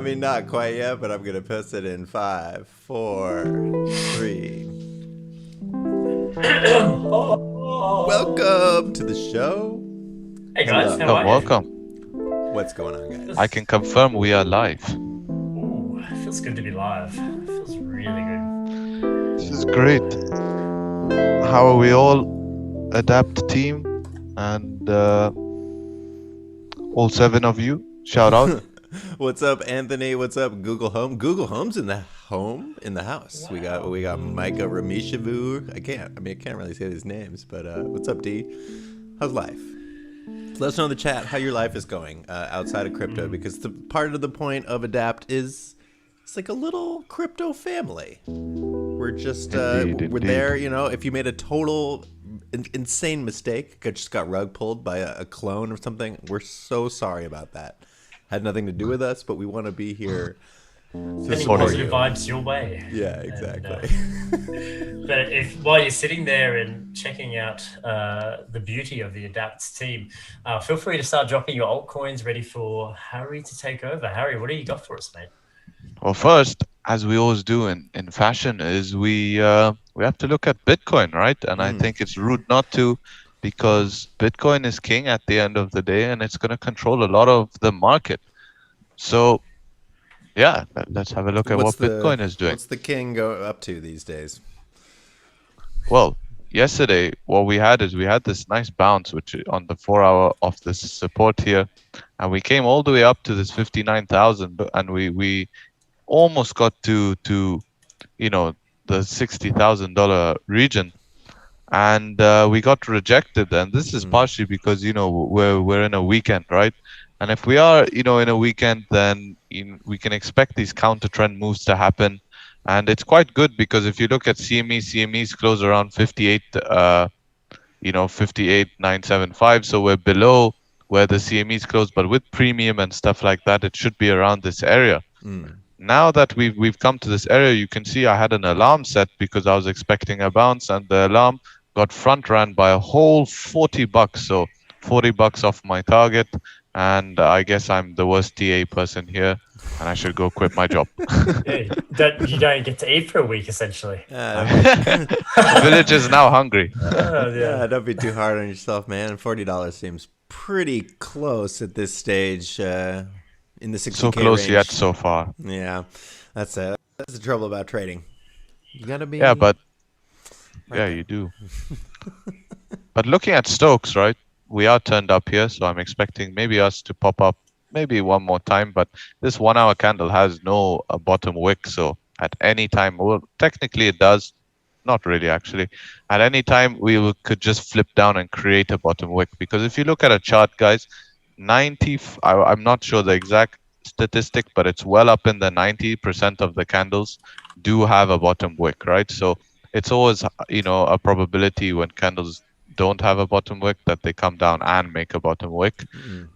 I mean, not quite yet, but I'm gonna post it in 5, 4, 3. Welcome to the show. Hey guys, Hello. how Welcome, are you? welcome. What's going on, I guys? can confirm we are live. Ooh, feels good to be live. Feels really good. This is great. How are we all? Adapt team and all 7 of you. Shout out. What's up, Anthony? What's up, Google Home? Google Home's in the house. Wow. We got Micah Ramishavu. I can't really say these names, but what's up, D? How's life? Let us know in the chat how your life is going outside of crypto, because the part of the point of Adapt is it's like a little crypto family. We're just Indeed, we're indeed. there. If you made a total insane mistake, just got rug pulled by a clone or something, we're so sorry about that. Had nothing to do with us, but we want to be here to Sending support positive you. vibes your way. Yeah, And, exactly. but if while you're sitting there and checking out the beauty of the Adapts team, feel free to start dropping your altcoins ready for Harry to take over. Harry, what do you got for us, mate? Well, first, as we always do in fashion, is we have to look at Bitcoin, right? And I think it's rude not to, because Bitcoin is king at the end of the day, and it's going to control a lot of the market. So, yeah, let's have a look at what Bitcoin is doing. What's the king go up to these days? Well, yesterday what we had this nice bounce, which on the 4 hour of this support here, and we came all the way up to this 59,000, and we almost got to the $60,000 region, and we got rejected. And this is partially because we're in a weekend, right? And if we are in a weekend, then we can expect these counter trend moves to happen. And it's quite good, because if you look at CME's close around 58, 58,975. So we're below where the CME's close, but with premium and stuff like that, it should be around this area. Now that we've come to this area, you can see I had an alarm set because I was expecting a bounce, and the alarm got front ran by a whole $40. So $40 off my target, and I guess I'm the worst TA person here, and I should go quit my job. Hey, you don't get to eat for a week, essentially. The village is now hungry. Yeah, don't be too hard on yourself, man. $40 seems pretty close at this stage. In the 60K So close range. yet so far. Yeah, that's the trouble about trading. You gotta be. Yeah, but right yeah, there. you do. But looking at Stokes, right? We are turned up here, so I'm expecting maybe us to pop up maybe one more time. But this 1 hour candle has no bottom wick, so at any time, well, technically it does. Not really, actually. At any time, could just flip down and create a bottom wick. Because if you look at a chart, guys, I'm not sure the exact statistic, but it's well up in the 90% of the candles do have a bottom wick, right? So it's always a probability when candles don't have a bottom wick that they come down and make a bottom wick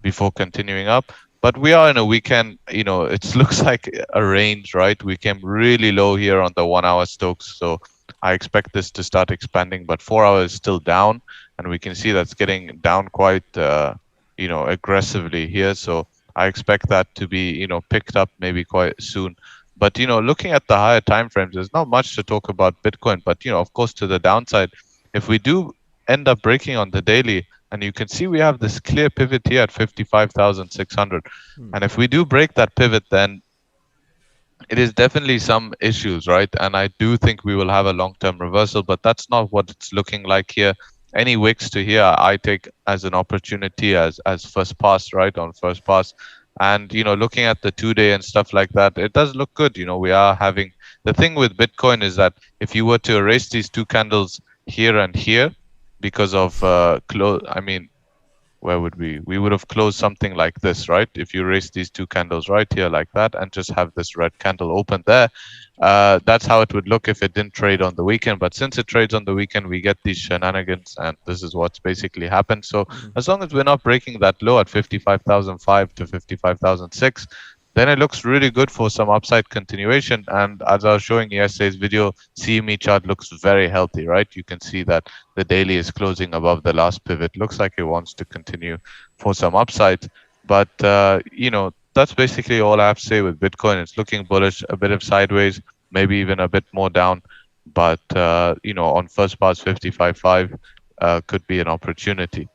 before continuing up. But we are in a weekend, it looks like a range, right? We came really low here on the 1 hour Stokes, so I expect this to start expanding, but 4 hours is still down, and we can see that's getting down quite aggressively here. So I expect that to be picked up maybe quite soon. But looking at the higher time frames, there's not much to talk about Bitcoin. But of course, to the downside, if we do end up breaking on the daily, and you can see we have this clear pivot here at 55,600, and if we do break that pivot, then it is definitely some issues, right? And I do think we will have a long-term reversal, but that's not what it's looking like here. Any wicks to here, I take as an opportunity, as first pass, right, on first pass. And looking at the 2 day and stuff like that, it does look good. We are having the thing with Bitcoin is that if you were to erase these two candles here and here because of where would we would have closed something like this, right? If you raise these two candles right here like that and just have this red candle open there, that's how it would look if it didn't trade on the weekend. But since it trades on the weekend, we get these shenanigans, and this is what's basically happened. So as long as we're not breaking that low at 55,005 to 55,006, then it looks really good for some upside continuation. And as I was showing yesterday's video, CME chart looks very healthy, right? You can see that the daily is closing above the last pivot. Looks like it wants to continue for some upside. But that's basically all I have to say with Bitcoin. It's looking bullish, a bit of sideways, maybe even a bit more down. But on first pass 55.5 could be an opportunity.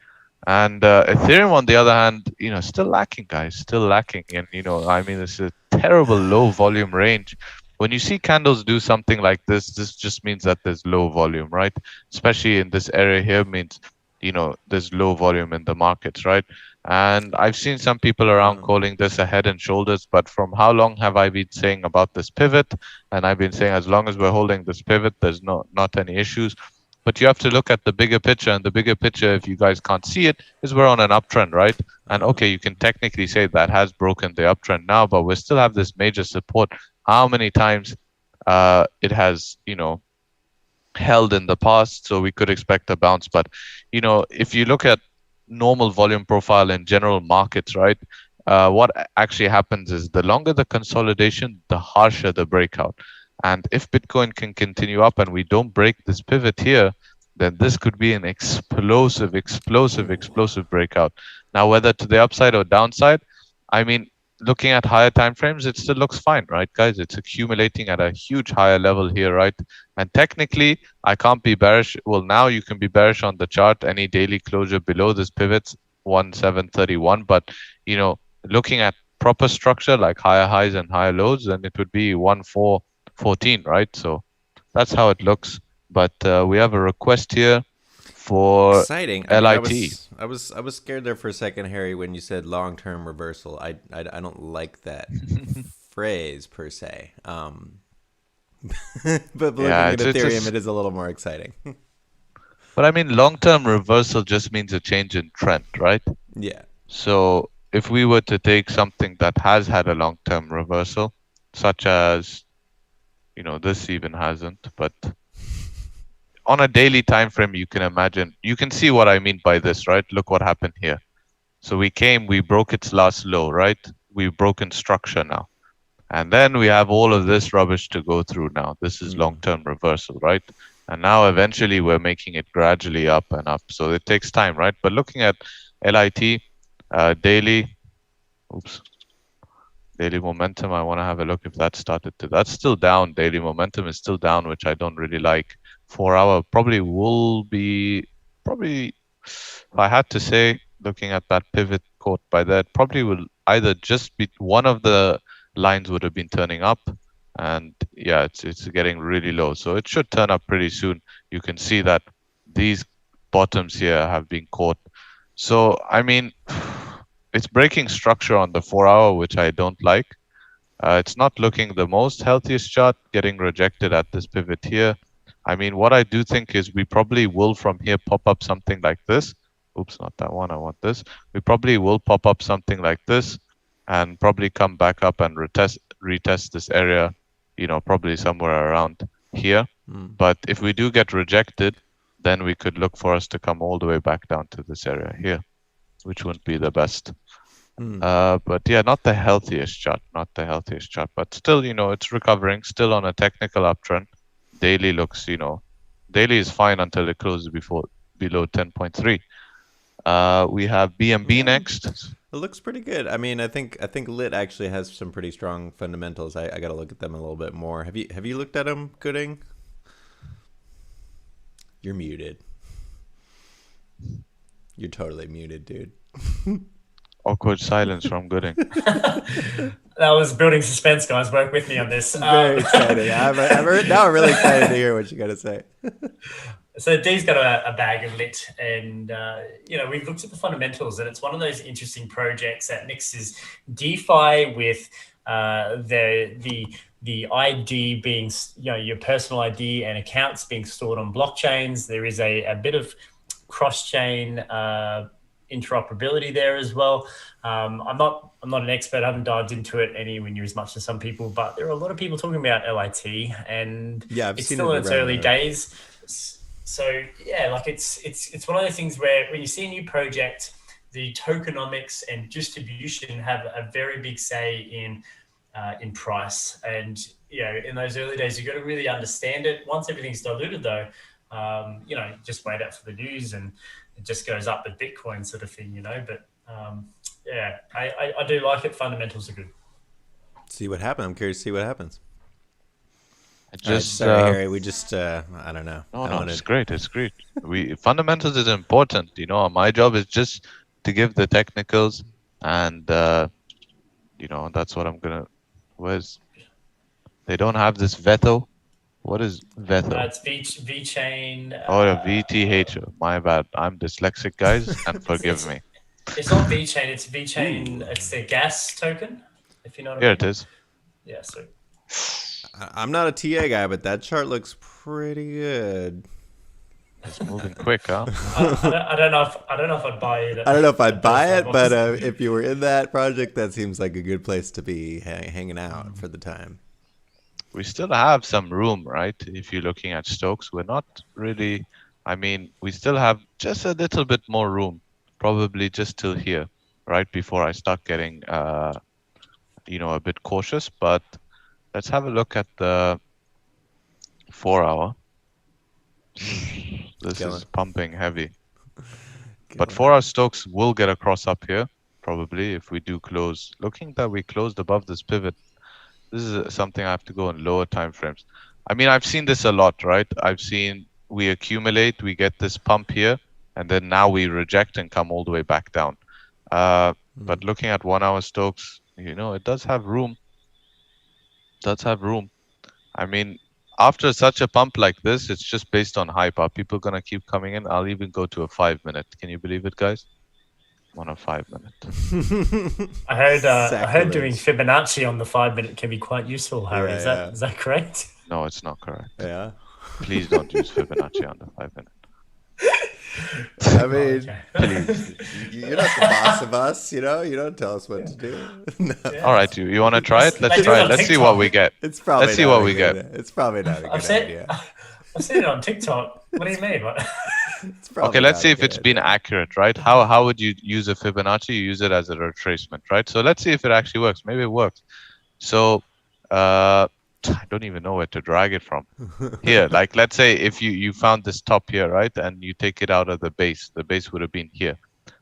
And Ethereum, on the other hand, still lacking, guys, still lacking. And I mean, it's a terrible low volume range. When you see candles do something like this just means that there's low volume, right? Especially in this area here means there's low volume in the markets, right? And I've seen some people around calling this a head and shoulders, but from how long have I been saying about this pivot? And I've been saying as long as we're holding this pivot, there's not any issues. But you have to look at the bigger picture, and the bigger picture, if you guys can't see it, is we're on an uptrend, right? And okay, you can technically say that has broken the uptrend now, but we still have this major support. How many times it has, held in the past, so we could expect a bounce. But if you look at normal volume profile in general markets, right, what actually happens is the longer the consolidation, the harsher the breakout. And if Bitcoin can continue up and we don't break this pivot here, then this could be an explosive breakout. Now, whether to the upside or downside, I mean, looking at higher time frames, it still looks fine, right, guys? It's accumulating at a huge higher level here, right? And technically, I can't be bearish. Well, now you can be bearish on the chart. Any daily closure below this pivot's 1731. But looking at proper structure like higher highs and higher lows, then it would be 1414, right? So that's how it looks. But we have a request here for exciting. LIT. I was scared there for a second, Harry, when you said long-term reversal. I don't like that phrase per se. But looking at Ethereum, it is a little more exciting. But I mean, long-term reversal just means a change in trend, right? Yeah. So if we were to take something that has had a long-term reversal, such as, this even hasn't, but on a daily time frame, you can see what I mean by this, right? Look what happened here. So we broke its last low, right? We've broken structure now. And then we have all of this rubbish to go through now. This is long-term reversal, right? And now eventually we're making it gradually up and up. So it takes time, right? But looking at LIT, daily momentum, I want to have a look if that started to, that's still down. Daily momentum is still down, which I don't really like. 4 hour probably will be, if I had to say, looking at that pivot caught by that, probably will either just be one of the lines would have been turning up, and yeah, it's getting really low. So it should turn up pretty soon. You can see that these bottoms here have been caught. So, I mean, it's breaking structure on the 4 hour, which I don't like. It's not looking the most healthiest chart, getting rejected at this pivot here. I mean, what I do think is we probably will from here pop up something like this. Oops, not that one. I want this. We probably will pop up something like this and probably come back up and retest this area, probably somewhere around here. But if we do get rejected, then we could look for us to come all the way back down to this area here, which wouldn't be the best. But yeah, not the healthiest chart, but still, it's recovering, still on a technical uptrend. Daily looks, daily is fine until it closes below 10.3. We have BNB next. It looks pretty good. I mean, I think Lit actually has some pretty strong fundamentals. I got to look at them a little bit more. Have you looked at them, Gooding? You're muted. You're totally muted, dude. Awkward silence from Gooding. That was building suspense, guys. Work with me on this. Very exciting. Now I'm really excited to hear what you got to say. So Dee's got a bag of Lit, and we've looked at the fundamentals, and it's one of those interesting projects that mixes DeFi with the ID being, your personal ID and accounts being stored on blockchains. There is a bit of cross-chain interoperability there as well. I'm not an expert. I haven't dived into it anywhere near as much as some people, but there are a lot of people talking about LIT, and it's still in its early days. So yeah, like it's one of those things where when you see a new project, the tokenomics and distribution have a very big say in price. And in those early days, you've got to really understand it. Once everything's diluted, though, just wait out for the news and it just goes up with Bitcoin, sort of thing, But Yeah, I do like it. Fundamentals are good. See what happens. I'm curious to see what happens. Just sorry, Harry. We just I don't know. no, it's great. It's great. Fundamentals is important. You know, my job is just to give the technicals, and you know, that's what I'm gonna. They don't have this veto. What is veto? It's VeChain. Oh, a VTH. My bad. I'm dyslexic, guys, and forgive me. It's not VeChain. It's VeChain. It's their gas token. If you know what I mean. Here it is. Yeah. So. I'm not a TA guy, but that chart looks pretty good. It's moving quick, huh? I don't know if I'd buy it. I don't know if I'd buy it, but if you were in that project, that seems like a good place to be hanging out for the time. We still have some room, right? If you're looking at Stokes, we're not really. I mean, we still have just a little bit more room, probably just till here, right before I start getting, you know, a bit cautious. But let's have a look at the 4 hour. This is pumping heavy. But 4 hour Stokes will get across up here, probably, if we do close. Looking that we closed above this pivot, this is something I have to go in lower time frames. I mean, I've seen this a lot, right? I've seen we accumulate, we get this pump here, and then now we reject and come all the way back down. But looking at 1 hour Stokes, you know, it does have room. I mean, after such a pump like this, it's just based on hype. Are people going to keep coming in? I'll even go to a 5 minute. Can you believe it, guys? On a 5 minute. I heard doing Fibonacci on the 5 minute can be quite useful, Harry. Yeah, is that correct? No, it's not correct. Yeah. Please don't use Fibonacci on the 5 minute. I mean, you're not the boss of us, you know. You don't tell us what to do. No. Yeah. All right, you want to try it? Let's try it. Let's see what we get. It's probably Let's see what we get. It's probably not a good idea. I've seen it on TikTok. What do you mean? Okay, let's see if it's been accurate, right? How would you use a Fibonacci? You use it as a retracement, right? So let's see if it actually works. Maybe it works. So I don't even know where to drag it from. Here, like let's say if you found this top here, right? And you take it out of the base. The base would have been here.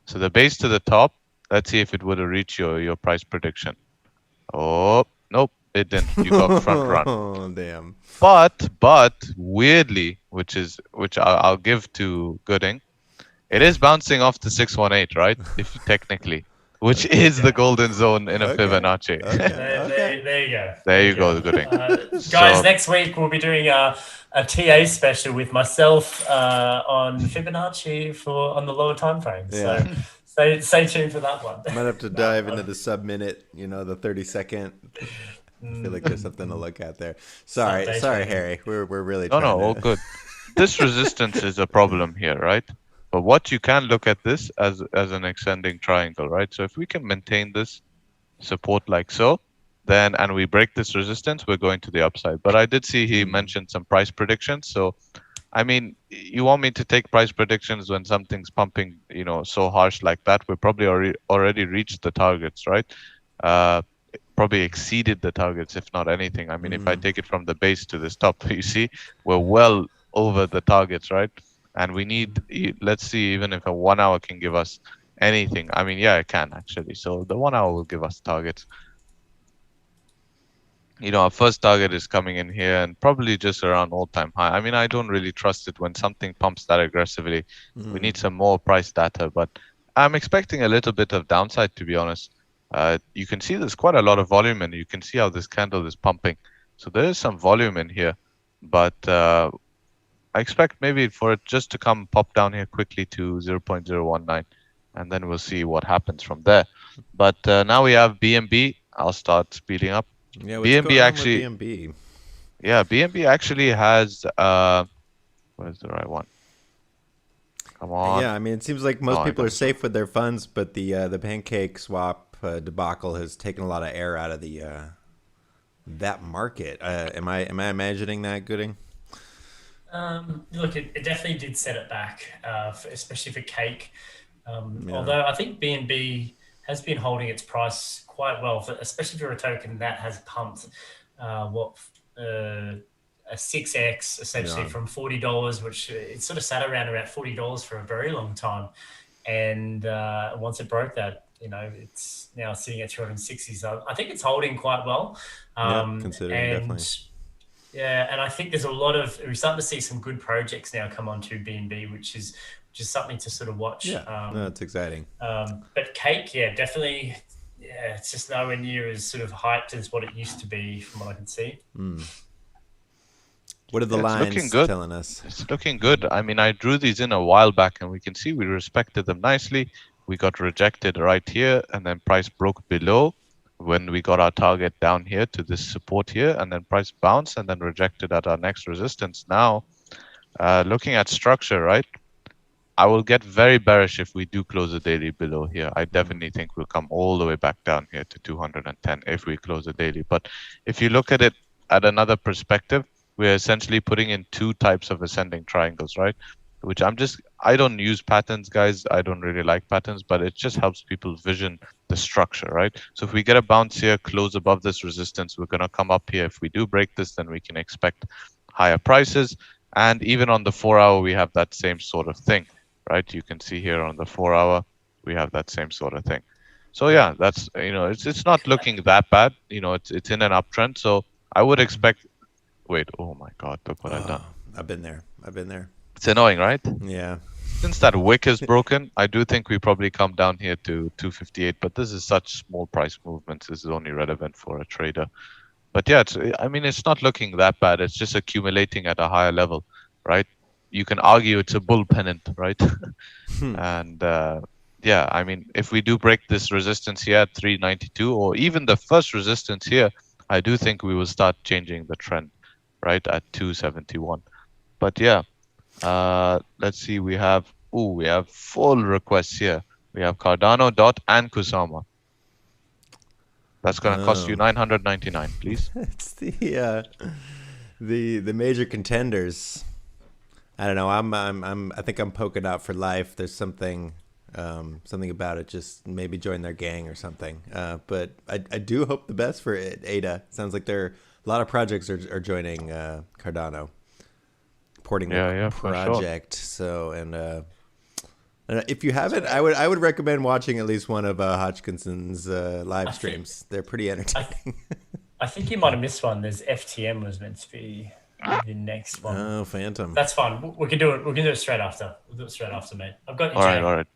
So the base to the top, let's see if it would have reached your price prediction. Oh, nope, it didn't. You got front run. Oh, damn. But weirdly, which I'll give to Gooding, it is bouncing off the 618, right? If technically, which is the golden zone in a Fibonacci. Okay. There you go. There you go, Gooding. Guys, next week we'll be doing a TA special with myself on Fibonacci on the lower time frame. Yeah. So stay tuned for that one. I might have to dive into the sub-minute, you know, the 30-second. I feel like there's something to look at there. Sorry, Harry. We're really trying all good. This resistance is a problem here, right? But what you can look at this as an ascending triangle, right? So if we can maintain this support like so, then and we break this resistance, we're going to the upside. But I did see he mentioned some price predictions. So, I mean, you want me to take price predictions when something's pumping, you know, so harsh like that? We probably already reached the targets, right? Probably exceeded the targets, if not anything. I mean, if I take it from the base to this top, you see, we're well over the targets, right? And we need, let's see, even if a 1 hour can give us anything. I mean, yeah, it can actually. So the 1 hour will give us targets. You know, our first target is coming in here and probably just around all-time high. I mean, I don't really trust it when something pumps that aggressively. We need some more price data, but I'm expecting a little bit of downside, to be honest. You can see there's quite a lot of volume, and you can see how this candle is pumping. So there is some volume in here, but I expect maybe for it just to come pop down here quickly to 0.019, and then we'll see what happens from there. But now we have BNB. I'll start speeding up. Yeah, what's BNB actually. BNB? Yeah, BNB actually has. Where's the right one? Come on. Yeah, I mean, it seems like most people are safe with their funds, but the pancake swap debacle has taken a lot of air out of the that market. Am I imagining that, Gooding? Look, it definitely did set it back, especially for cake. Although I think BNB has been holding its price quite well, especially for a token that has pumped a 6x essentially from $40, which it sort of sat around $40 for a very long time. And once it broke that, it's now sitting at 260. So I think it's holding quite well. Considering, definitely. Yeah, and I think there's we're starting to see some good projects now come onto BNB, which is something to sort of watch. Yeah, no, it's exciting. But Cake, yeah, definitely. Yeah, it's just nowhere near as sort of hyped as what it used to be, from what I can see. What are the lines telling us? It's looking good. I mean, I drew these in a while back, and we can see we respected them nicely. We got rejected right here, and then price broke below when we got our target down here to this support here, and then price bounced and then rejected at our next resistance. Now, looking at structure, right? I will get very bearish if we do close the daily below here. I definitely think we'll come all the way back down here to 210 if we close the daily. But if you look at it at another perspective, we're essentially putting in two types of ascending triangles, right? Which I don't use patterns, guys. I don't really like patterns, but it just helps people vision the structure, right? So if we get a bounce here, close above this resistance, we're going to come up here. If we do break this, then we can expect higher prices. And even on the 4 hour, we have that same sort of thing, right? You can see here on the 4 hour, we have that same sort of thing. So yeah, that's, it's not looking that bad. It's in an uptrend. So I would expect, wait, oh my God, look what I've done. I've been there. It's annoying, right? Yeah. Since that wick is broken, I do think we probably come down here to 258, but this is such small price movements. This is only relevant for a trader. But yeah, it's not looking that bad. It's just accumulating at a higher level, right? You can argue it's a bull pennant, right? And yeah, I mean, if we do break this resistance here at 392, or even the first resistance here, I do think we will start changing the trend, right, at 271. But yeah, let's see. We have full requests here. We have Cardano, Dot, and Kusama. That's going to cost you 999, please. It's the major contenders. I don't know. I think I'm poking out for life. There's something about it. Just maybe join their gang or something. But I do hope the best for it. ADA. Sounds like a lot of projects are joining Cardano, porting the project. Sure. So and if you haven't, I would recommend watching at least one of Hodgkinson's live streams. They're pretty entertaining. I think you might have missed one. There's FTM was meant to be the next one. Oh, Phantom. That's fine. We can do it. We can do it straight after. We'll do it straight after, mate. I've got you. All right.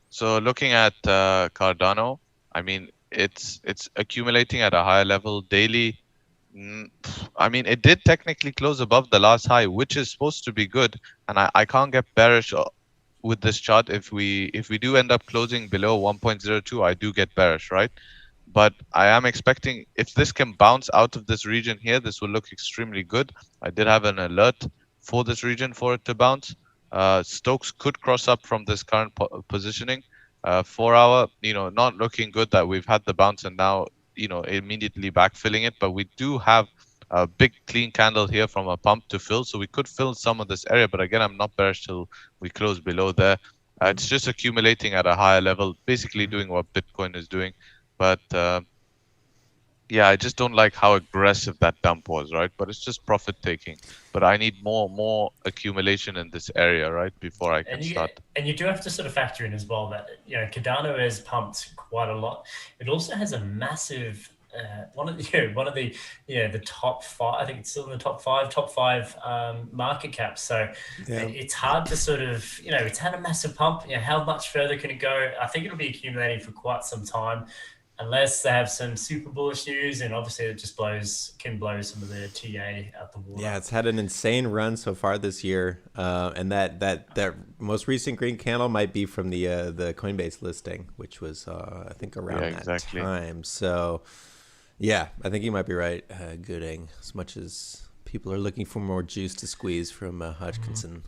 So looking at Cardano, I mean, it's accumulating at a higher level daily. I mean, it did technically close above the last high, which is supposed to be good, and I can't get bearish with this chart. If we do end up closing below 1.02, I do get bearish, right? But I am expecting, if this can bounce out of this region here, this will look extremely good. I did have an alert for this region for it to bounce. Stokes could cross up from this current positioning. 4 hour, not looking good that we've had the bounce and now, immediately backfilling it. But we do have a big clean candle here from a pump to fill. So we could fill some of this area. But again, I'm not bearish till we close below there. It's just accumulating at a higher level, basically doing what Bitcoin is doing. But yeah, I just don't like how aggressive that dump was, right? But it's just profit taking. But I need more accumulation in this area, right, before I can start. And you do have to sort of factor in as well that Cardano has pumped quite a lot. It also has a massive one of the top 5. I think it's still in the top five market caps. So it's hard to sort of it's had a massive pump. How much further can it go? I think it'll be accumulating for quite some time. Unless they have some super bullish news, and obviously it just can blow some of the TA out the water. Yeah, it's had an insane run so far this year, and that most recent green candle might be from the Coinbase listing, which was I think around that time. So yeah, I think you might be right, Gooding. As much as people are looking for more juice to squeeze from Hodgkinson.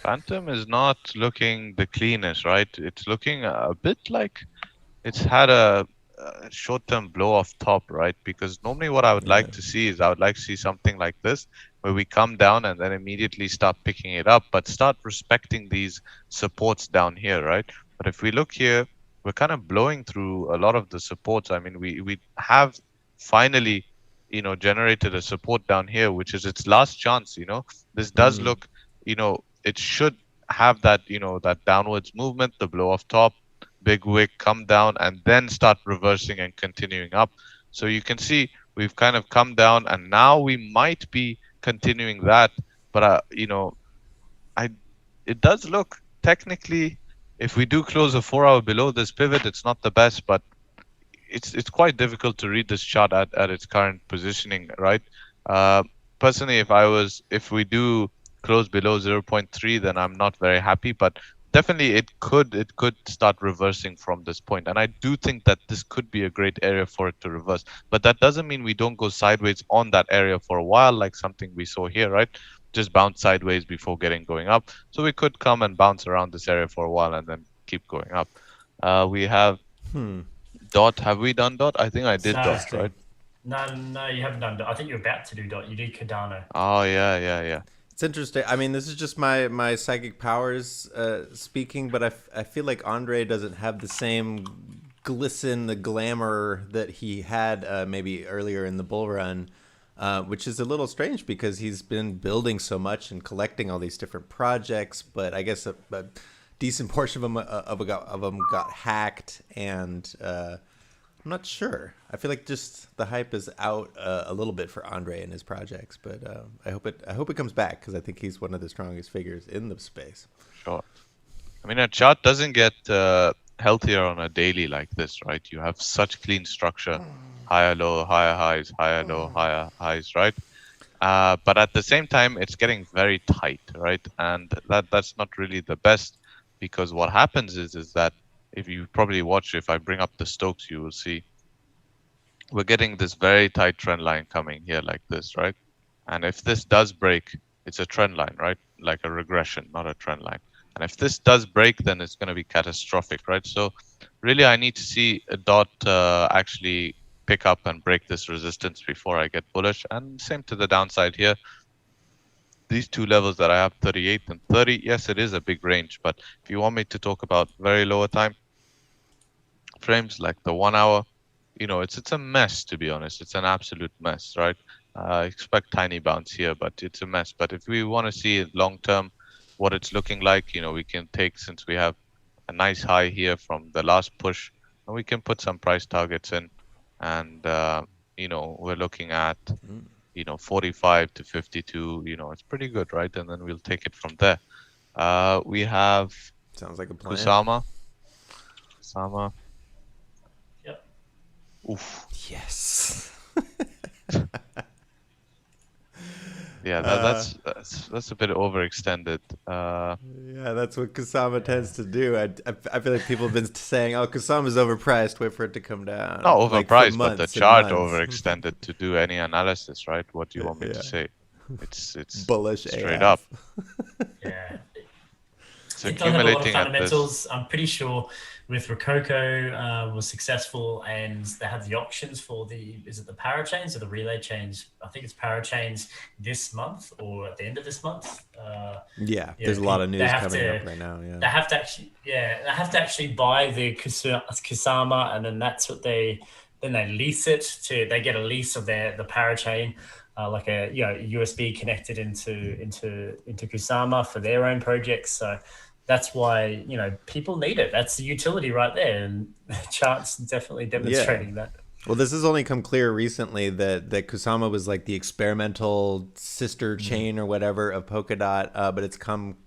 Phantom is not looking the cleanest, right? It's looking a bit like it's had a short-term blow off top, right? Because normally what I would like to see is I would like to see something like this, where we come down and then immediately start picking it up, but start respecting these supports down here, right? But if we look here, we're kind of blowing through a lot of the supports. I mean, we have finally, generated a support down here, which is its last chance. This does look, it should have that, that downwards movement, the blow off top, big wick, come down, and then start reversing and continuing up. So you can see we've kind of come down, and now we might be continuing that. But it does look technically, if we do close a 4-hour below this pivot, it's not the best, but it's quite difficult to read this chart at its current positioning, right? Personally, if we do close below 0.3, then I'm not very happy, but definitely it could start reversing from this point. And I do think that this could be a great area for it to reverse, but that doesn't mean we don't go sideways on that area for a while, like something we saw here, right? Just bounce sideways before going up. So we could come and bounce around this area for a while and then keep going up. We have dot. Have we done dot? I think I did dot, right? No, you haven't done dot. I think you're about to do dot. You did Cardano. Oh yeah. It's interesting. I mean, this is just my psychic powers speaking, but I feel like Andre doesn't have the same glisten, the glamour that he had maybe earlier in the bull run, which is a little strange because he's been building so much and collecting all these different projects. But I guess a decent portion of them got hacked, and I'm not sure. I feel like just the hype is out a little bit for Andre and his projects, but I hope it comes back because I think he's one of the strongest figures in the space. Sure. I mean, a chart doesn't get healthier on a daily like this, right? You have such clean structure, higher low, higher highs, higher low, higher highs, right? But at the same time, it's getting very tight, right? And that's not really the best, because what happens is that if you probably watch, if I bring up the Stokes, you will see we're getting this very tight trend line coming here like this, right? And if this does break, it's a trend line, right? Like a regression, not a trend line. And if this does break, then it's going to be catastrophic, right? So really, I need to see a dot actually pick up and break this resistance before I get bullish. And same to the downside here. These two levels that I have, 38 and 30, yes, it is a big range. But if you want me to talk about very lower time frames, like the 1 hour, it's a mess, to be honest. It's an absolute mess, right? I expect tiny bounce here, but it's a mess. But if we want to see long term what it's looking like, we can take, since we have a nice high here from the last push, and we can put some price targets in, and we're looking at 45 to 52. It's pretty good, right? And then we'll take it from there. We have sounds like a plan. Kusama. Yep. Oof. Yes. Yeah, that's a bit overextended. Yeah, that's what Kusama tends to do. I feel like people have been saying, "Oh, Kusama's overpriced. Wait for it to come down." Not overpriced, but the chart overextended to do any analysis, right? What do you want me to say? It's bullish straight AF. up. Yeah. It's It does have a lot of accumulating at this. fundamentals. I'm pretty sure with Rococo was successful, and they had the auctions for the parachains or the relay chains? I think it's parachains this month or at the end of this month. There's a lot of news coming up right now. Yeah, they have to actually buy the Kusama, and then that's what they lease it to. They get a lease of the parachain. Like a USB connected into Kusama for their own projects. So that's why people need it. That's the utility right there, and the chart's definitely demonstrating that. Well, this has only come clear recently that Kusama was like the experimental sister chain or whatever of Polkadot, but it's come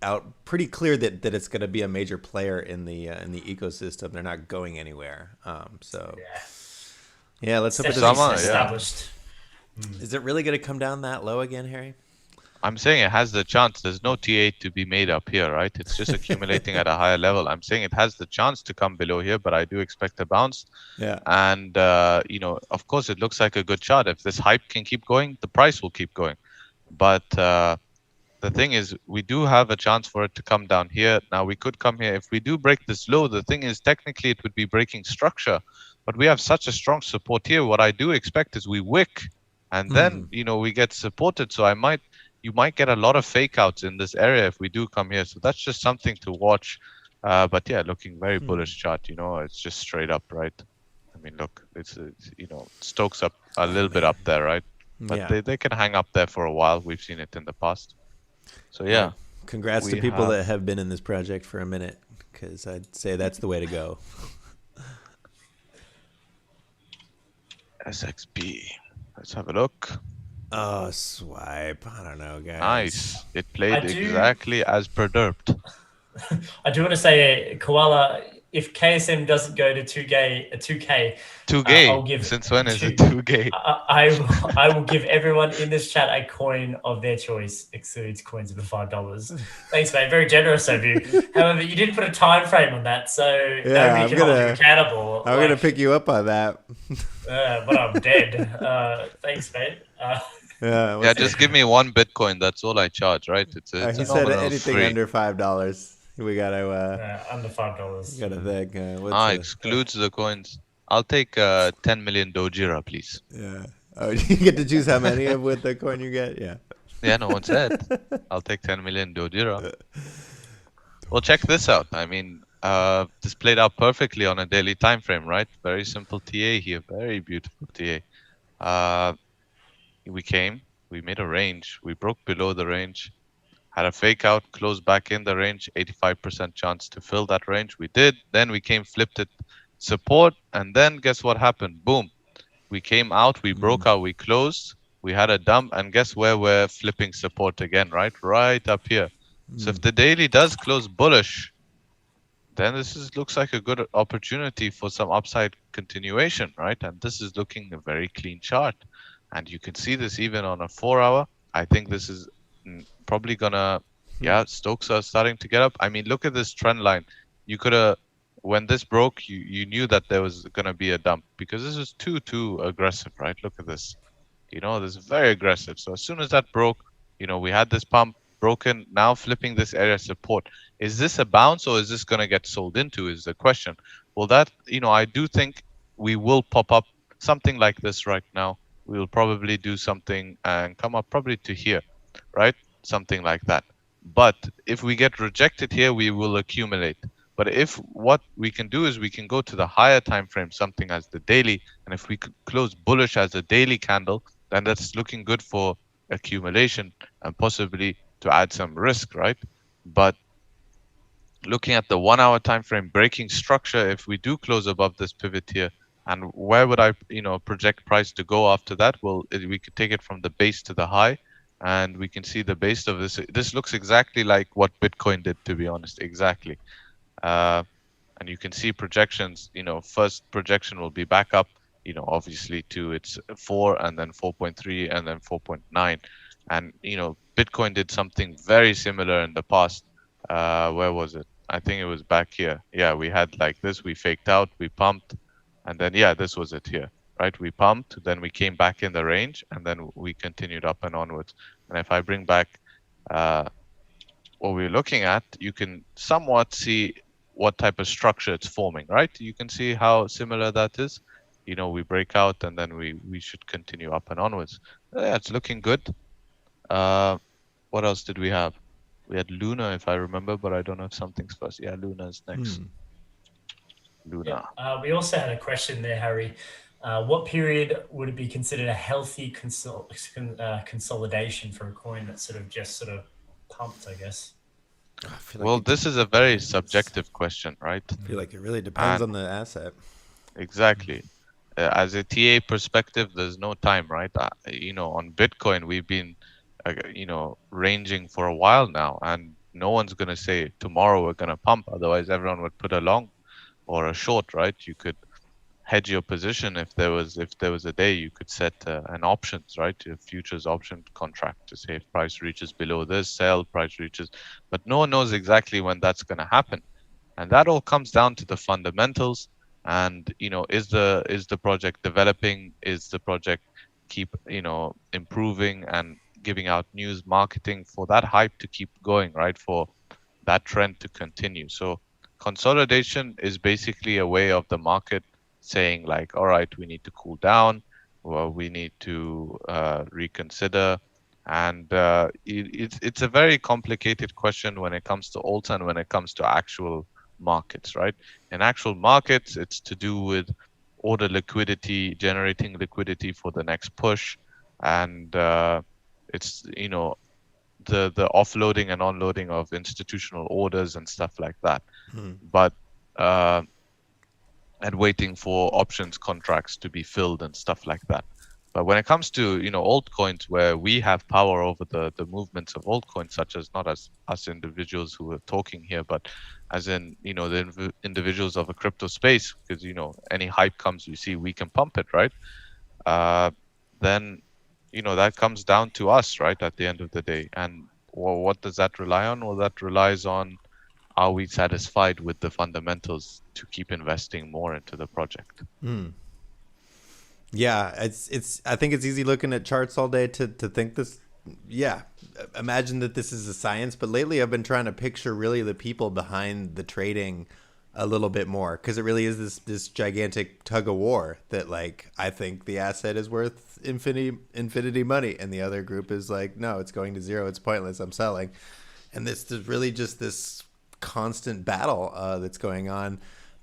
out pretty clear that it's going to be a major player in the ecosystem. They're not going anywhere. Let's hope it doesn't established. Is it really going to come down that low again, Harry? I'm saying it has the chance. There's no T8 to be made up here, right? It's just accumulating at a higher level. I'm saying it has the chance to come below here, but I do expect a bounce. Yeah. And, of course, it looks like a good chart. If this hype can keep going, the price will keep going. But the thing is, we do have a chance for it to come down here. Now, we could come here. If we do break this low, the thing is, technically, it would be breaking structure. But we have such a strong support here. What I do expect is we wick. And then, we get supported. So you might get a lot of fake outs in this area if we do come here. So that's just something to watch. But yeah, looking very bullish chart, it's just straight up, right? I mean, look, it's Stokes up a little bit up there, right? But they can hang up there for a while. We've seen it in the past. So yeah. Congrats to people that have been in this project for a minute, because I'd say that's the way to go. SXP. Let's have a look. Oh, swipe. I don't know, guys. Nice. It played exactly as per derped. I do want to say, Koala, if KSM doesn't go to 2K, Too gay. I'll give Since when is it too gay? I will give everyone in this chat a coin of their choice. Exceeds coins of $5. Thanks, mate. Very generous of you. However, you didn't put a time frame on that, so nobody can hold you accountable. I'm gonna pick you up on that. But I'm dead. Thanks, mate. Yeah, just give me 1 Bitcoin. That's all I charge, right? It's he said anything free. Under $5. We gotta under $5. Gotta think. Excludes the coins. I'll take 10 million Dojira, please. Yeah. Oh, you get to choose how many with the coin you get. Yeah. Yeah, no one said. I'll take 10 million Dojira. Well, check this out. I mean, this played out perfectly on a daily time frame, right? Very simple TA here. Very beautiful TA. We made a range. We broke below the range. Had a fake out, closed back in the range, 85% chance to fill that range. We did. Then we flipped it support, and then guess what happened? Boom. We came out, we broke out, we closed, we had a dump, and guess where we're flipping support again, right? Right up here. So if the daily does close bullish, then this looks like a good opportunity for some upside continuation, right? And this is looking a very clean chart. And you can see this even on a 4-hour. I think this is probably gonna, Stokes are starting to get up. I mean, look at this trend line. You could have, when this broke, you knew that there was gonna be a dump because this is too aggressive, right? Look at this. This is very aggressive. So as soon as that broke, we had this pump broken. Now flipping this area support. Is this a bounce or is this gonna get sold into? Is the question. Well, that I do think we will pop up something like this right now. We will probably do something and come up probably to here, right? Something like that. But if we get rejected here, we will accumulate. But if what we can do is we can go to the higher time frame, something as the daily, and if we could close bullish as a daily candle, then that's looking good for accumulation and possibly to add some risk, right? But looking at the 1-hour time frame breaking structure, if we do close above this pivot here, and where would I, project price to go after that? Well, we could take it from the base to the high, and we can see the base of this. This looks exactly like what Bitcoin did, to be honest, exactly. And you can see projections. First projection will be back up, obviously to its 4, and then 4.3, and then 4.9. And Bitcoin did something very similar in the past. Where was it? I think it was back here. Yeah, we had like this. We faked out. We pumped. And then, this was it here, right? We pumped, then we came back in the range, and then we continued up and onwards. And if I bring back what we're looking at, you can somewhat see what type of structure it's forming, right? You can see how similar that is. We break out, and then we should continue up and onwards. Yeah, it's looking good. What else did we have? We had Luna, if I remember, but I don't know if something's first. Yeah, Luna is next. Luna. Yeah. We also had a question there, Harry. What period would it be considered a healthy consolidation for a coin that sort of pumped, I guess? Well, this is a very subjective question, right? I feel like it really depends on the asset. Exactly. As a TA perspective, there's no time, right? On Bitcoin, we've been, ranging for a while now, and no one's going to say tomorrow we're going to pump. Otherwise, everyone would put a long or a short, right? You could hedge your position if there was a day. You could set an options, right? A futures option contract to say if price reaches below this, sell, price reaches, but no one knows exactly when that's going to happen. And that all comes down to the fundamentals. And is the project developing? Is the project keep improving and giving out news, marketing for that hype to keep going, right? For that trend to continue. So consolidation is basically a way of the market saying like, all right, we need to cool down, or we need to reconsider. And it's a very complicated question when it comes to alts and when it comes to actual markets, right? In actual markets, it's to do with order liquidity, generating liquidity for the next push. And it's, the offloading and onloading of institutional orders and stuff like that. But and waiting for options contracts to be filled and stuff like that. But when it comes to altcoins, where we have power over the movements of altcoins, such as not as us individuals who are talking here, but as in the individuals of a crypto space, because any hype comes, you see we can pump it, right? Then that comes down to us, right, at the end of the day. And what does that rely on? Well, that relies on, are we satisfied with the fundamentals to keep investing more into the project? Yeah, it's. I think it's easy looking at charts all day to think this. Yeah, imagine that this is a science. But lately, I've been trying to picture really the people behind the trading a little bit more, because it really is this gigantic tug of war that, like, I think the asset is worth infinity money, and the other group is like, no, it's going to zero. It's pointless. I'm selling, and this is really just this constant battle that's going on.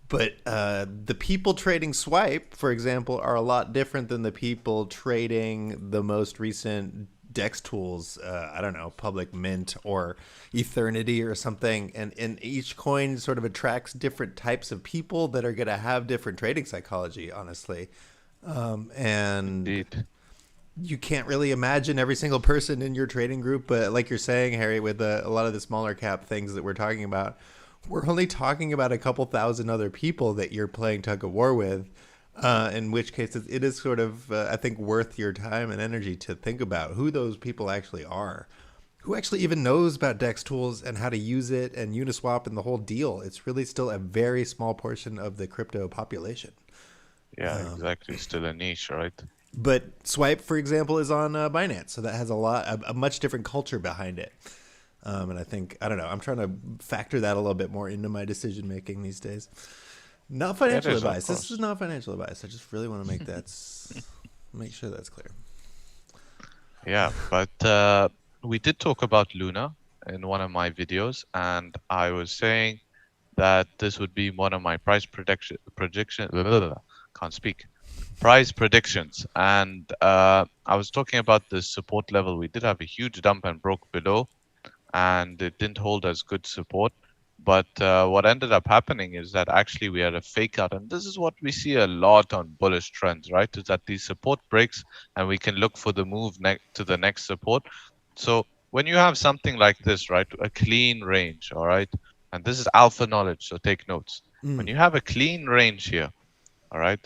But the people trading Swipe, for example, are a lot different than the people trading the most recent DEX tools. I don't know, Public Mint or Eternity or something. And each coin sort of attracts different types of people that are going to have different trading psychology, honestly. And Indeed. you can't really imagine every single person in your trading group. But like you're saying, Harry, with a lot of the smaller cap things that we're talking about, we're only talking about a couple thousand other people that you're playing tug of war with, in which case it is sort of, I think, worth your time and energy to think about who those people actually are, who actually even knows about DEX tools and how to use it and Uniswap and the whole deal. It's really still a very small portion of the crypto population. Yeah, exactly. Still a niche, right? But Swipe, for example, is on Binance, so that has a much different culture behind it. And I think, I don't know, I'm trying to factor that a little bit more into my decision making these days. Not financial advice. This is not financial advice. I just really want to make sure that's clear. Yeah, but we did talk about Luna in one of my videos, and I was saying that this would be one of my price can't speak. Price predictions. And I was talking about the support level. We did have a huge dump and broke below, and it didn't hold as good support. But what ended up happening is that actually we had a fake out, and this is what we see a lot on bullish trends, right? Is that these support breaks, and we can look for the move to the next support. So when you have something like this, right, a clean range, all right, and this is alpha knowledge, so take notes. When you have a clean range here, all right,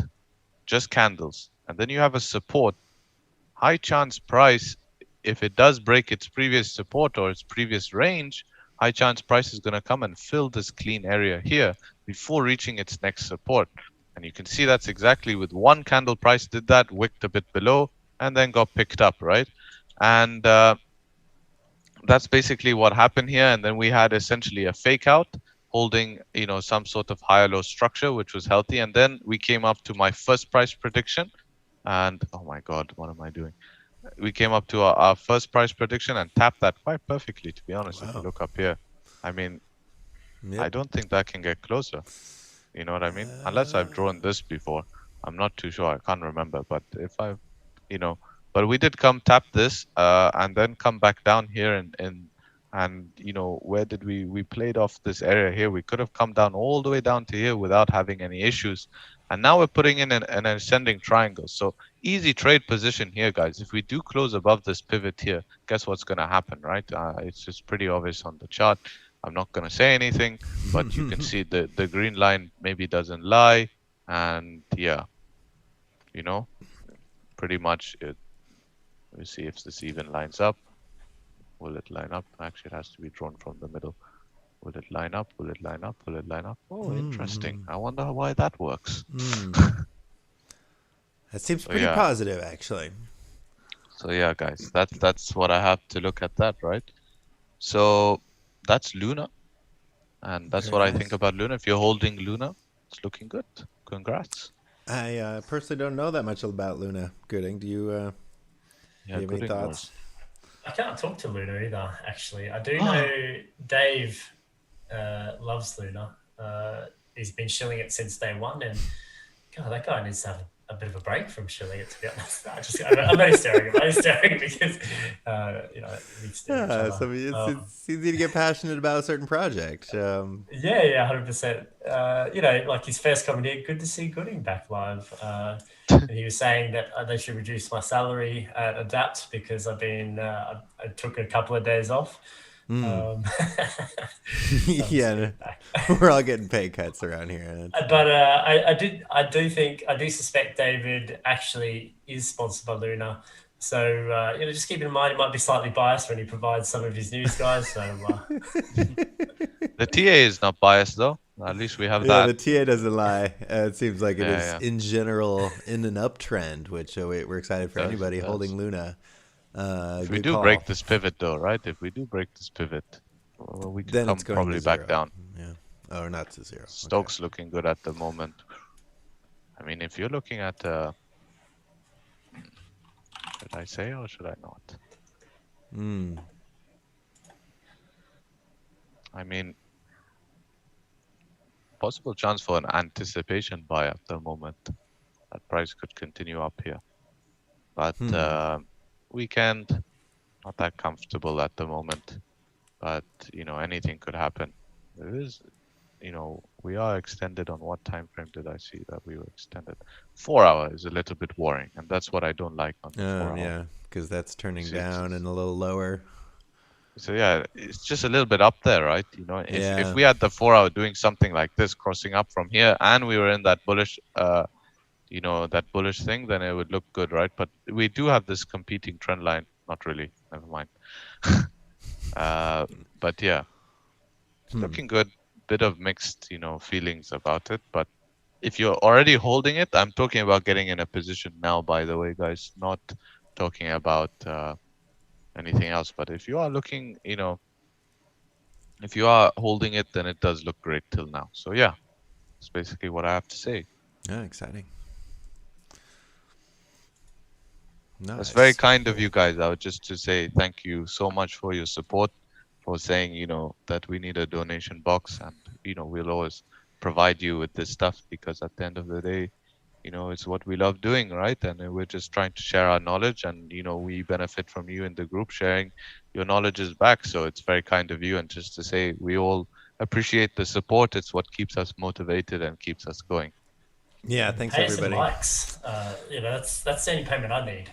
just candles, and then you have a support, high chance price, if it does break its previous support or its previous range, high chance price is going to come and fill this clean area here before reaching its next support. And you can see that's exactly with one candle price did that, wicked a bit below, and then got picked up, right? And that's basically what happened here. And then we had essentially a fake out holding, some sort of higher low structure, which was healthy. And then we came up to my first price prediction. And oh my God, what am I doing? We came up to our first price prediction and tapped that quite perfectly, to be honest. Wow. If you look up here, I mean, I don't think that can get closer. You know what I mean? Unless I've drawn this before. I'm not too sure. I can't remember. But if I've, but we did come tap this and then come back down here and where did we played off this area here. We could have come down all the way down to here without having any issues. And now we're putting in an ascending triangle. So easy trade position here, guys. If we do close above this pivot here, guess what's going to happen, right? It's just pretty obvious on the chart. I'm not going to say anything, but you can see the green line maybe doesn't lie. And yeah, pretty much it. Let me see if this even lines up. Will it line up? Actually, it has to be drawn from the middle. Will it line up? Will it line up? Will it line up? Oh, interesting. I wonder why that works. That seems pretty positive, actually. So yeah, guys, that's what I have to look at that, right? So that's Luna. And that's what I think about Luna. If you're holding Luna, it's looking good. Congrats. I personally don't know that much about Luna. Gooding, do you have any thoughts? I can't talk to Luna either, actually. I do know Dave loves Luna. He's been shilling it since day one, and God, that guy needs to have a bit of a break from shilling it, to be honest. I'm only staring because we stare at each other. So it's easy to get passionate about a certain project. Yeah, 100%. Like his first comment here, good to see Gooding back live. And he was saying that they should reduce my salary at Adapt because I've been I took a couple of days off. Yeah, we're all getting pay cuts around here. But I do suspect David actually is sponsored by Luna. So just keep in mind he might be slightly biased when he provides some of his news, guys. So the TA is not biased though. At least we have that. The TA doesn't lie. It seems like it is in general in an uptrend, which we're excited for anybody holding Luna. If we do break this pivot though, right? If we do break this pivot, we can come probably back down. Yeah. Oh, not to zero. Stokes looking good at the moment. I mean, if you're looking at, should I say or should I not? I mean, possible chance for an anticipation buy at the moment. That price could continue up here, but weekend, not that comfortable at the moment. But anything could happen. There is, we are extended on what time frame did I see that we were extended? 4 hour is a little bit worrying, and that's what I don't like on the 4 hour. Yeah, because that's turning down and a little lower. So yeah, it's just a little bit up there, right? If we had the 4 hour doing something like this, crossing up from here, and we were in that bullish, that bullish thing, then it would look good, right? But we do have this competing trend line. Not really. Never mind. But yeah, it's looking good. Bit of mixed, feelings about it. But if you're already holding it, I'm talking about getting in a position now, by the way, guys, not talking about anything else. But if you are looking, if you are holding it, then it does look great till now. So yeah, that's basically what I have to say. Yeah, exciting. Nice. That's very kind of you guys. I would just to say thank you so much for your support, for saying, that we need a donation box, and, we'll always provide you with this stuff, because at the end of the day, it's what we love doing, right? And we're just trying to share our knowledge, and, we benefit from you in the group sharing your knowledges back. So it's very kind of you. And just to say, we all appreciate the support. It's what keeps us motivated and keeps us going. Yeah, thanks pay everybody. Some likes. That's the only payment I need.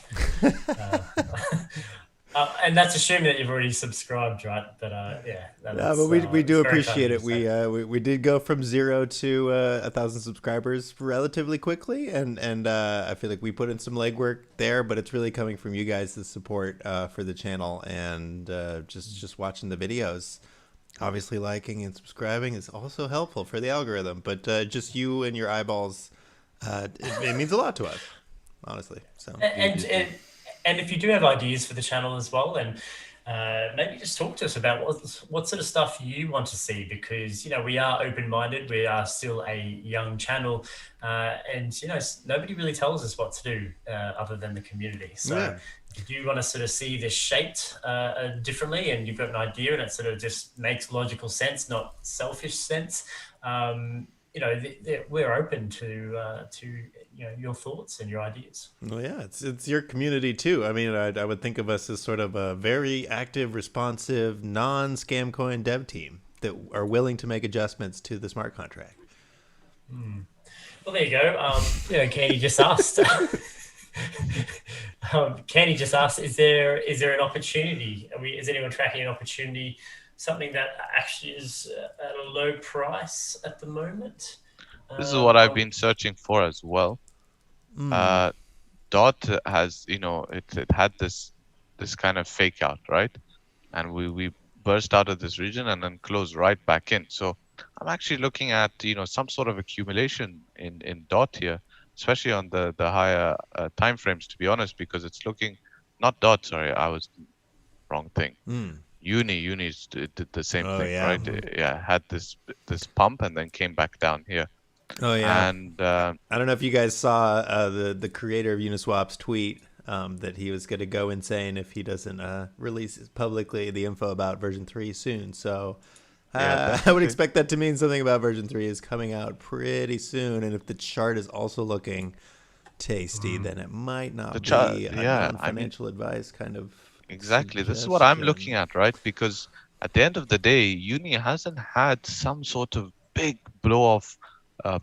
And that's assuming that you've already subscribed, right? But but we do appreciate it. We did go from 0 to 1,000 subscribers relatively quickly, and I feel like we put in some legwork there, but it's really coming from you guys, the support for the channel, and just watching the videos. Obviously, liking and subscribing is also helpful for the algorithm, but just you and your eyeballs, it means a lot to us, honestly. So and if you do have ideas for the channel as well, then maybe just talk to us about what sort of stuff you want to see, because we are open-minded, we are still a young channel, and nobody really tells us what to do other than the community. So if you want to sort of see this shaped differently, and you've got an idea and it sort of just makes logical sense, not selfish sense, we're open to your thoughts and your ideas. Well, yeah, it's your community too. I mean, I would think of us as sort of a very active, responsive, non-scam coin dev team that are willing to make adjustments to the smart contract. Well, there you go. Candy just asked. Candy just asked, is there an opportunity? Is anyone tracking an opportunity? Something that actually is at a low price at the moment. This is what I've been searching for as well. DOT has, it had this kind of fake out, right? And we burst out of this region and then closed right back in. So I'm actually looking at, some sort of accumulation in DOT here, especially on the higher time frames, to be honest, because it's looking, not DOT, sorry, I was wrong thing. Uni did the same thing, right? Yeah, had this pump and then came back down here. Oh yeah, and I don't know if you guys saw the creator of Uniswap's tweet that he was going to go insane if he doesn't release publicly the info about version 3 soon. So I would expect that to mean something about version 3 is coming out pretty soon. And if the chart is also looking tasty, then it might not The be chart, a yeah, I mean, non-financial advice kind of exactly. This is what I'm looking suggestion. at, right? Because at the end of the day, uni hasn't had some sort of big blow off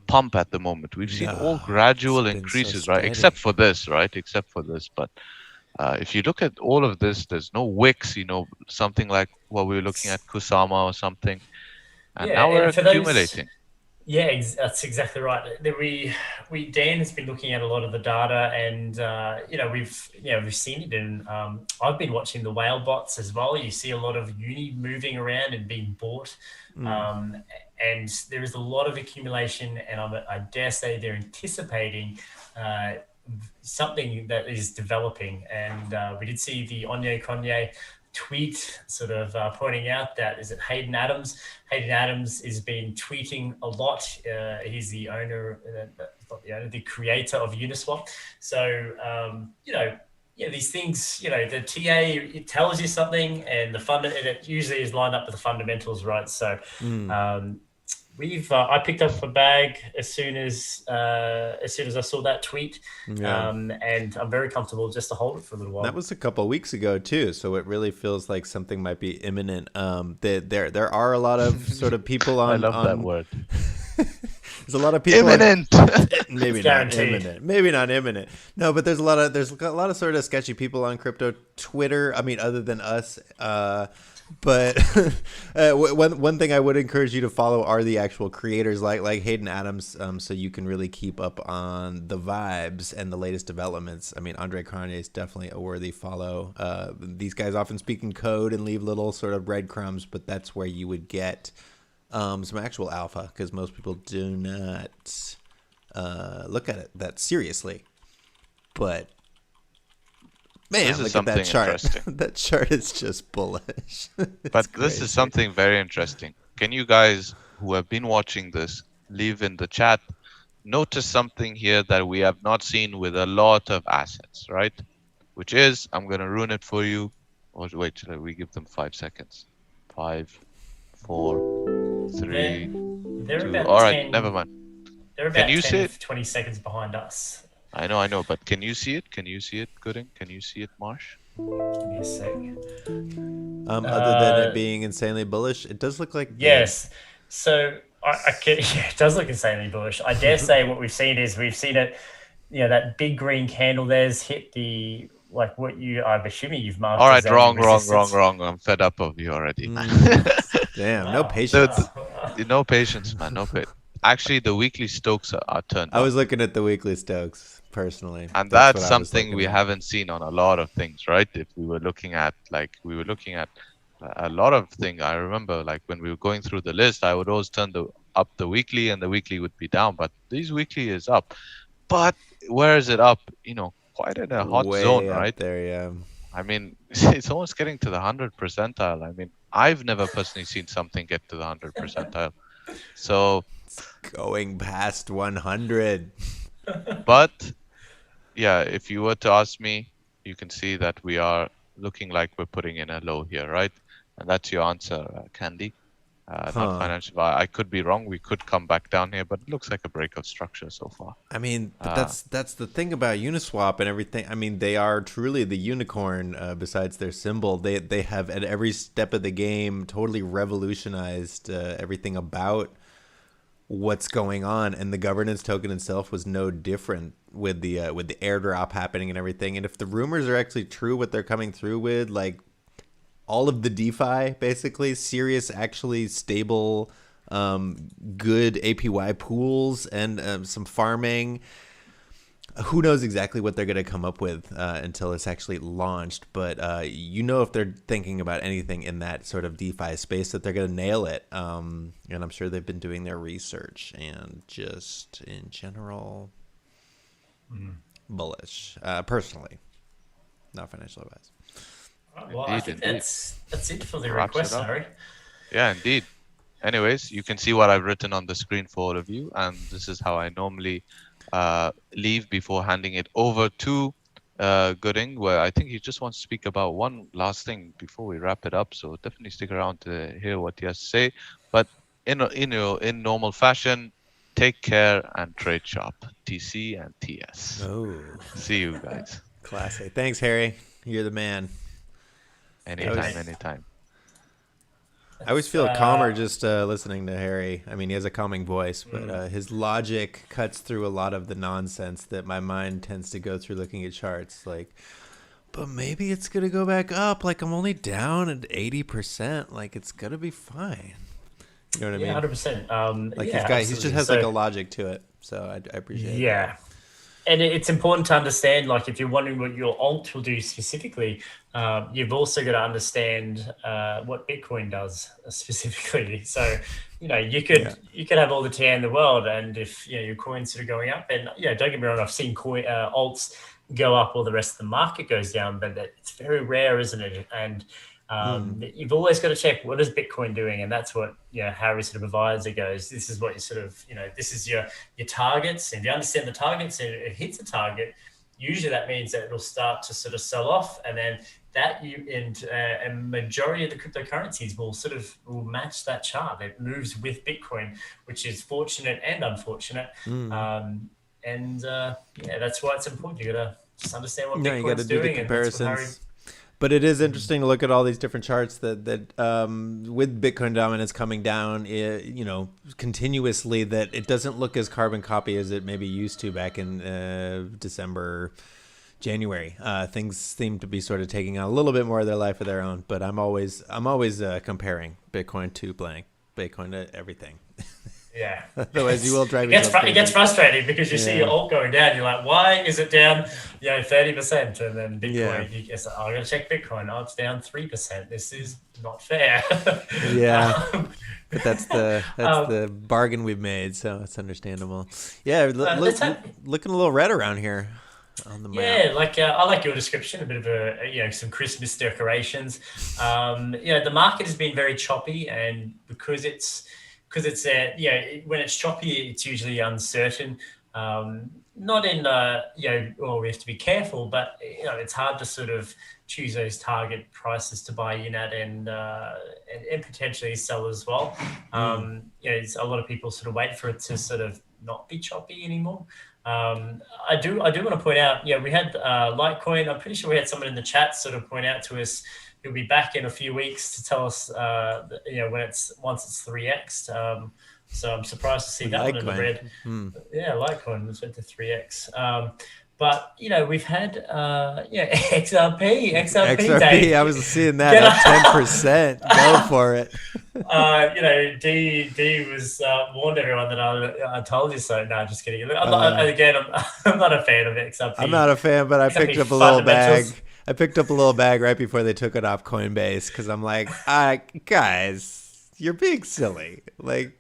pump at the moment. We've seen all No, it's gradual been so increases, right? Except steady. for this, right? Except for this. But if you look at all of this, there's no wicks, something like what we were looking at, Kusama or something. And Yeah, now we're and for those, accumulating. yeah, that's exactly right. Dan has been looking at a lot of the data, and we've seen it in. I've been watching the whale bots as well. You see a lot of uni moving around and being bought, and there is a lot of accumulation. And I dare say they're anticipating something that is developing. And we did see the Onye Konye tweet sort of pointing out that is it Hayden Adams. Hayden Adams has been tweeting a lot. He's the owner, not the owner, the creator of Uniswap. So these things, the TA, it tells you something, and it usually is lined up with the fundamentals, right? So I picked up a bag as soon as I saw that tweet, Yeah. and I'm very comfortable just to hold it for a little while. That was a couple of weeks ago too, so it really feels like something might be imminent. There are a lot of sort of people on. I love that word. There's a lot of people. Imminent. Maybe not imminent. Maybe not imminent. No, but there's a lot of sort of sketchy people on crypto Twitter. I mean, other than us. But one thing I would encourage you to follow are the actual creators like Hayden Adams, so you can really keep up on the vibes and the latest developments. I mean, Andre Cronje is definitely a worthy follow. These guys often speak in code and leave little sort of breadcrumbs, but that's where you would get some actual alpha, because most people do not look at it that seriously. But man, this is look at something that chart. interesting. That chart is just bullish. But this is something very interesting. Can you guys who have been watching this leave in the chat notice something here that we have not seen with a lot of assets, right? Which is, I'm going to ruin it for you. Or wait, we give them 5 seconds. 5, 4, 3, They're 2. about All right, 10, never mind. They're about Can you 10 see it? 20 seconds behind us. I know, but can you see it? Can you see it, Gooding? Can you see it, Marsh? Give me a sec. Other than it being insanely bullish, it does look like Yes. So it does look insanely bullish. I dare say what we've seen it, that big green candle there's hit the, like what I'm assuming you've marked. All as right, a wrong. resistance. I'm fed up of you already. Damn, Wow. no patience. No patience, man. No patience. Actually, the weekly Stokes are turned I up. was looking at the weekly Stokes personally, And that's that's what I was something looking we at. haven't seen on a lot of things, right? If we were looking at a lot of things. I remember like when we were going through the list, I would always turn up the weekly and the weekly would be down, but this weekly is up. But where is it up? Quite in a hot Way zone, up right? there, yeah. I mean, it's almost getting to the 100 percentile. I mean, I've never personally seen something get to the 100 percentile. So, Going past 100. but yeah, if you were to ask me, you can see that we are looking like we're putting in a low here, right? And that's your answer, Candy. Not financial. I could be wrong. We could come back down here, but it looks like a breakout structure so far. I mean, but that's the thing about Uniswap and everything. I mean, they are truly the unicorn. Besides their symbol, they have at every step of the game totally revolutionized everything about what's going on, and the governance token itself was no different with the airdrop happening and everything. And if the rumors are actually true, what they're coming through with, like all of the DeFi, basically serious, actually stable, good APY pools and some farming. Who knows exactly what they're going to come up with until it's actually launched. But if they're thinking about anything in that sort of DeFi space, that they're going to nail it. And I'm sure they've been doing their research, and just in general, bullish. Personally, not financial advice. Well, I think that's it for the Wraps request, it up. Harry. Yeah, indeed. Anyways, you can see what I've written on the screen for all of you, and this is how I normally leave before handing it over to Gooding, where I think he just wants to speak about one last thing before we wrap it up. So definitely stick around to hear what he has to say. But in normal fashion, take care and trade sharp. TC and TS. Oh, See you guys. classic. Thanks, Harry. You're the man. Anytime. I always feel calmer just listening to Harry. I mean, he has a calming voice, but his logic cuts through a lot of the nonsense that my mind tends to go through looking at charts. Like, but maybe it's going to go back up. Like, I'm only down at 80%. Like, it's going to be fine. You know what I mean? Yeah, 100%. Like, yeah, he just has like a logic to it. So I appreciate it. Yeah. And it's important to understand, like, if you're wondering what your alt will do specifically, you've also got to understand what Bitcoin does specifically. So, you could have all the TA in the world, and if your coin's sort of going up, and don't get me wrong, I've seen alts go up while the rest of the market goes down, but it's very rare, isn't it? And you've always got to check what is Bitcoin doing, and that's what Harry sort of provides. It goes, this is what you sort of this is your targets, and if you understand the targets and it hits a target, usually that means that it'll start to sort of sell off, and then that a majority of the cryptocurrencies will match that chart. It moves with Bitcoin, which is fortunate and unfortunate. That's why it's important. You gotta just understand what Bitcoin's doing, and comparisons. But it is interesting to look at all these different charts that with Bitcoin dominance coming down, continuously, that it doesn't look as carbon copy as it maybe used to back in December, January. Things seem to be sort of taking on a little bit more of their life of their own. But I'm always comparing Bitcoin to blank, Bitcoin to everything. Yeah. Otherwise, you will drive yourself crazy. It gets frustrating because you see your alt going down. You're like, why is it down 30%? And then Bitcoin, I'm going to check Bitcoin. Oh, it's down 3%. This is not fair. Yeah. But that's the bargain we've made, so it's understandable. Yeah, looking a little red around here on the map. Yeah, I like your description, a bit of some Christmas decorations. The market has been very choppy, and because it's when it's choppy, it's usually uncertain. Not in we have to be careful, but it's hard to sort of choose those target prices to buy in at and potentially sell as well. A lot of people sort of wait for it to sort of not be choppy anymore. I do want to point out, we had Litecoin. I'm pretty sure we had someone in the chat sort of point out to us he'll be back in a few weeks to tell us, once it's 3x. So I'm surprised to see that one in the red. Yeah, Litecoin was went to 3x. But we've had XRP day. I was seeing that up 10%. Go for it. D was warned everyone that I told you so. No, just kidding. I'm not a fan of XRP. I'm not a fan, but I picked up a little bag. I picked up a little bag right before they took it off Coinbase because I'm like, guys, you're being silly. Like,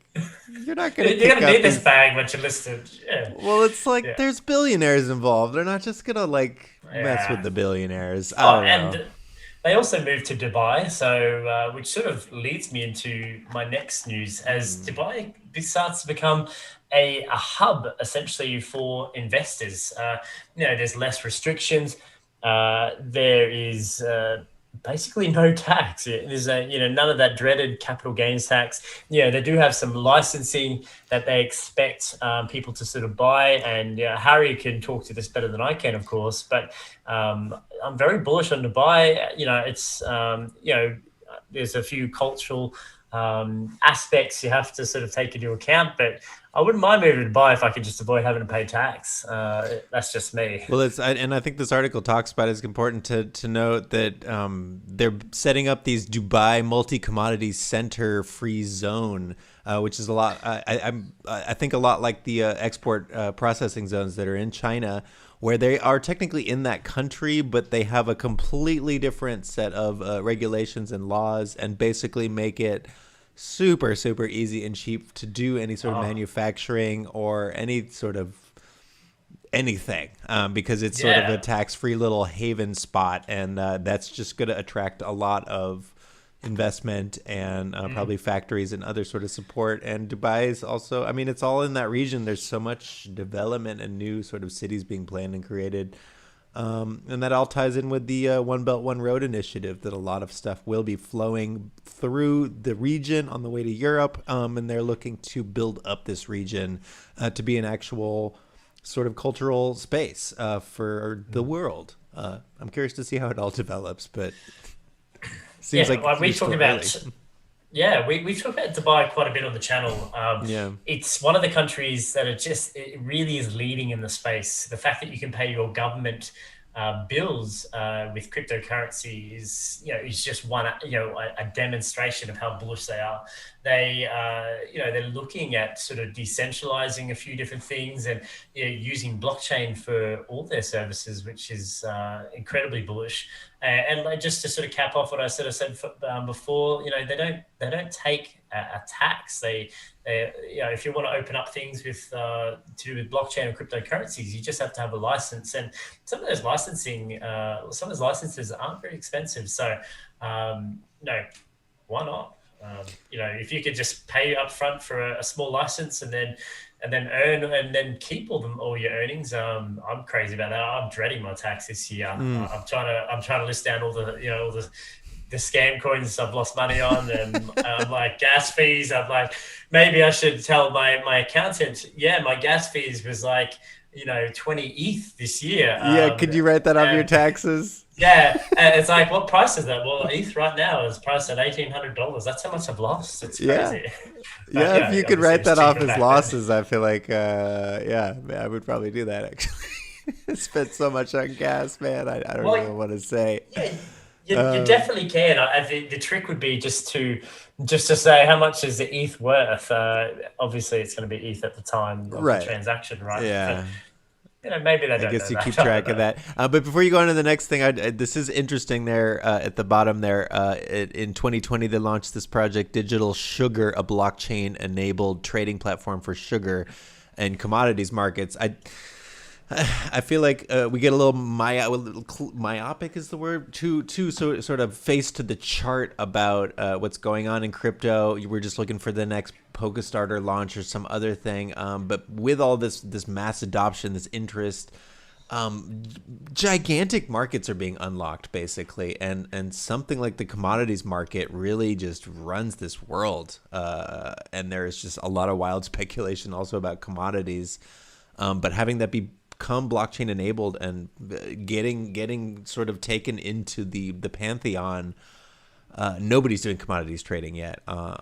you're not going to. You're going to need this bag once you're listed. Yeah. Well, it's like there's billionaires involved. They're not just going to mess with the billionaires. I don't know. They also moved to Dubai, so which sort of leads me into my next news as Dubai starts to become a hub essentially for investors. There's less restrictions. There is basically no tax. There's none of that dreaded capital gains tax. They do have some licensing that they expect people to sort of buy, and Harry can talk to this better than I can, of course. But I'm very bullish on Dubai. It's there's a few cultural aspects you have to sort of take into account, but I wouldn't mind moving to Dubai if I could just avoid having to pay tax. That's just me. Well, and I think this article talks about it's important to note that they're setting up these Dubai multi-commodity center free zone, which is a lot. I think a lot like the export processing zones that are in China, where they are technically in that country, but they have a completely different set of regulations and laws, and basically make it super, super easy and cheap to do any sort of manufacturing or any sort of anything, because it's sort of a tax-free little haven spot, and that's just going to attract a lot of investment and probably factories and other sort of support. And Dubai is also, I mean, it's all in that region. There's so much development and new sort of cities being planned and created. And that all ties in with the One Belt, One Road initiative, that a lot of stuff will be flowing through the region on the way to Europe, and they're looking to build up this region to be an actual sort of cultural space for the world. I'm curious to see how it all develops, but seems like we talk about. Yeah, we've talked about Dubai quite a bit on the channel. It's one of the countries that it really is leading in the space. The fact that you can pay your government bills with cryptocurrency is just one, a demonstration of how bullish they are. They're looking at sort of decentralizing a few different things and using blockchain for all their services, which is incredibly bullish. And just to sort of cap off what I said before, they don't take a tax. They if you want to open up things with to do with blockchain or cryptocurrencies, you just have to have a license. And some of those licenses aren't very expensive. So why not? If you could just pay up front for a small license and then earn and then keep all your earnings. I'm crazy about that. I'm dreading my tax this year. I'm trying to list down all the scam coins I've lost money on, and like gas fees. I'm like, maybe I should tell my accountant. Yeah, my gas fees was like 20 ETH this year. Could you write that off your taxes? Yeah, and it's like, what price is that? Well, ETH right now is priced at $1,800. That's how much I've lost. It's crazy. If you could write that off as losses, I feel like, I would probably do that, actually. Spent so much on gas, man. I don't know what to say. Yeah, you definitely can. The trick would be just to say how much is the ETH worth. Obviously, it's going to be ETH at the time of the transaction, right? Yeah. But, maybe they don't. I guess you that. keep track of that. But before you go on to the next thing, this is interesting. There at the bottom there, in 2020, they launched this project, Digital Sugar, a blockchain-enabled trading platform for sugar and commodities markets. I feel like we get a little myopic is the word, too sort of face to the chart about what's going on in crypto. We're just looking for the next PokeStarter launch or some other thing. But with all this mass adoption, this interest, gigantic markets are being unlocked basically, and something like the commodities market really just runs this world. And there's just a lot of wild speculation also about commodities, but having that become blockchain enabled and getting sort of taken into the pantheon. Nobody's doing commodities trading yet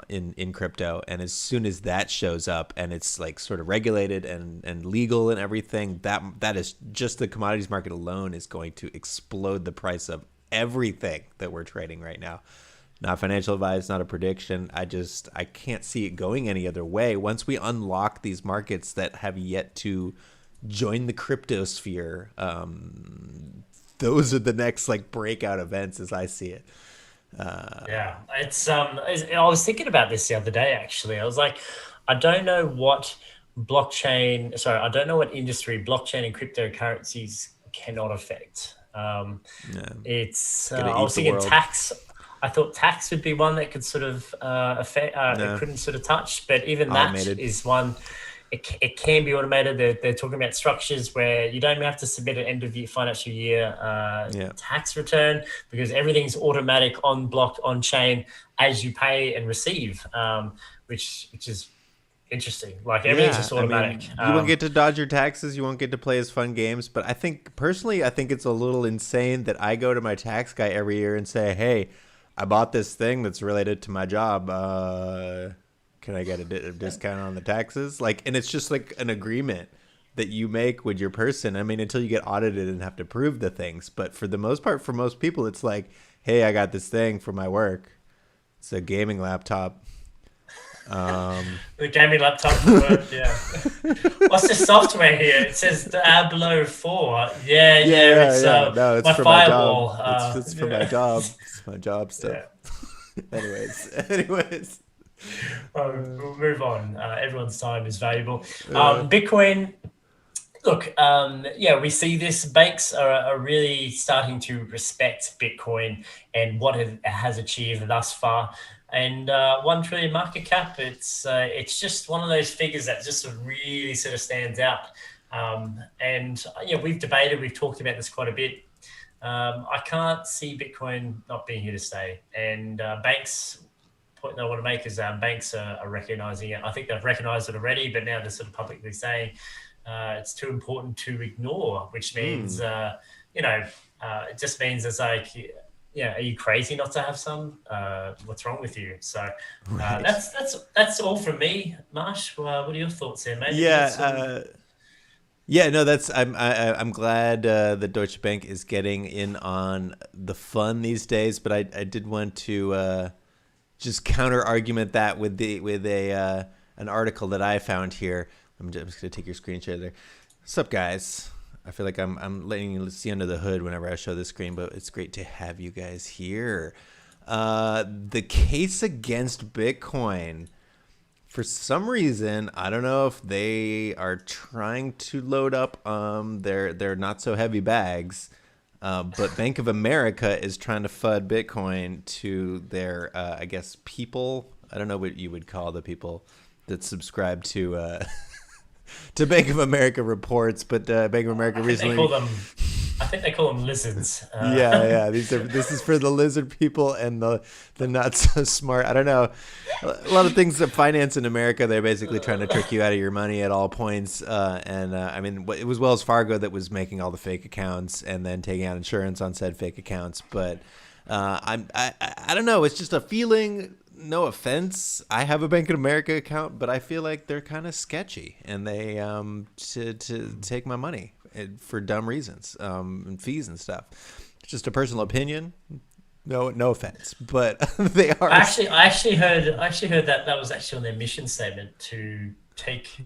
in crypto, and as soon as that shows up and it's like sort of regulated and legal and everything, that is just the commodities market alone is going to explode the price of everything that we're trading right now. Not financial advice, not a prediction. I can't see it going any other way. Once we unlock these markets that have yet to join the crypto sphere, those are the next like breakout events as I see it. It's I was thinking about this the other day, actually. I was like, I don't know what industry blockchain and cryptocurrencies cannot affect. It's I was thinking tax. I thought tax would be one that could sort of affect, it couldn't sort of touch, but even automated. That is one. It can be automated. They're talking about structures where you don't even have to submit an end of year financial year tax return, because everything's automatic on chain as you pay and receive, which is interesting. Like everything's just automatic. You won't get to dodge your taxes. You won't get to play as fun games. But I think it's a little insane that I go to my tax guy every year and say, hey, I bought this thing that's related to my job. Can I get a discount on the taxes? And it's just like an agreement that you make with your person. I mean, until you get audited and have to prove the things. But for the most part, for most people, it's like, hey, I got this thing for my work. It's a gaming laptop. The gaming laptop for work, yeah. What's the software here? It says Diablo 4. It's my for firewall. My job. It's for my job. It's my job stuff. Yeah. Anyways. We'll move on. Everyone's time is valuable. Bitcoin. Look, we see this. Banks are really starting to respect Bitcoin and what it has achieved thus far. And 1 trillion market cap. It's just one of those figures that just really sort of stands out. We've talked about this quite a bit. I can't see Bitcoin not being here to stay. And banks point that I want to make is banks are recognizing it. I think they've recognized it already, but now they're sort of publicly saying it's too important to ignore, which means, it just means it's like, are you crazy not to have some? What's wrong with you? So that's all from me, Marsh. What are your thoughts there, mate? No, I'm glad that Deutsche Bank is getting in on the fun these days, but I did want to just counter argument that with an article that I found here. I'm just gonna take your screen share there. What's up, guys? I feel like I'm letting you see under the hood whenever I show the screen, but it's great to have you guys here. The case against Bitcoin. For some reason, I don't know if they are trying to load up their not so heavy bags, but Bank of America is trying to FUD Bitcoin to their, I guess, people. I don't know what you would call the people that subscribe to to Bank of America reports, but Bank of America recently. I think they call them lizards. Yeah. This is for the lizard people and the not so smart. I don't know. A lot of things that finance in America, they're basically trying to trick you out of your money at all points. I mean, it was Wells Fargo that was making all the fake accounts and then taking out insurance on said fake accounts. But I don't know. It's just a feeling. No offense, I have a Bank of America account, but I feel like they're kind of sketchy, and they to take my money for dumb reasons, and fees and stuff. It's just a personal opinion. No offense, but they are. I actually heard that was actually on their mission statement to take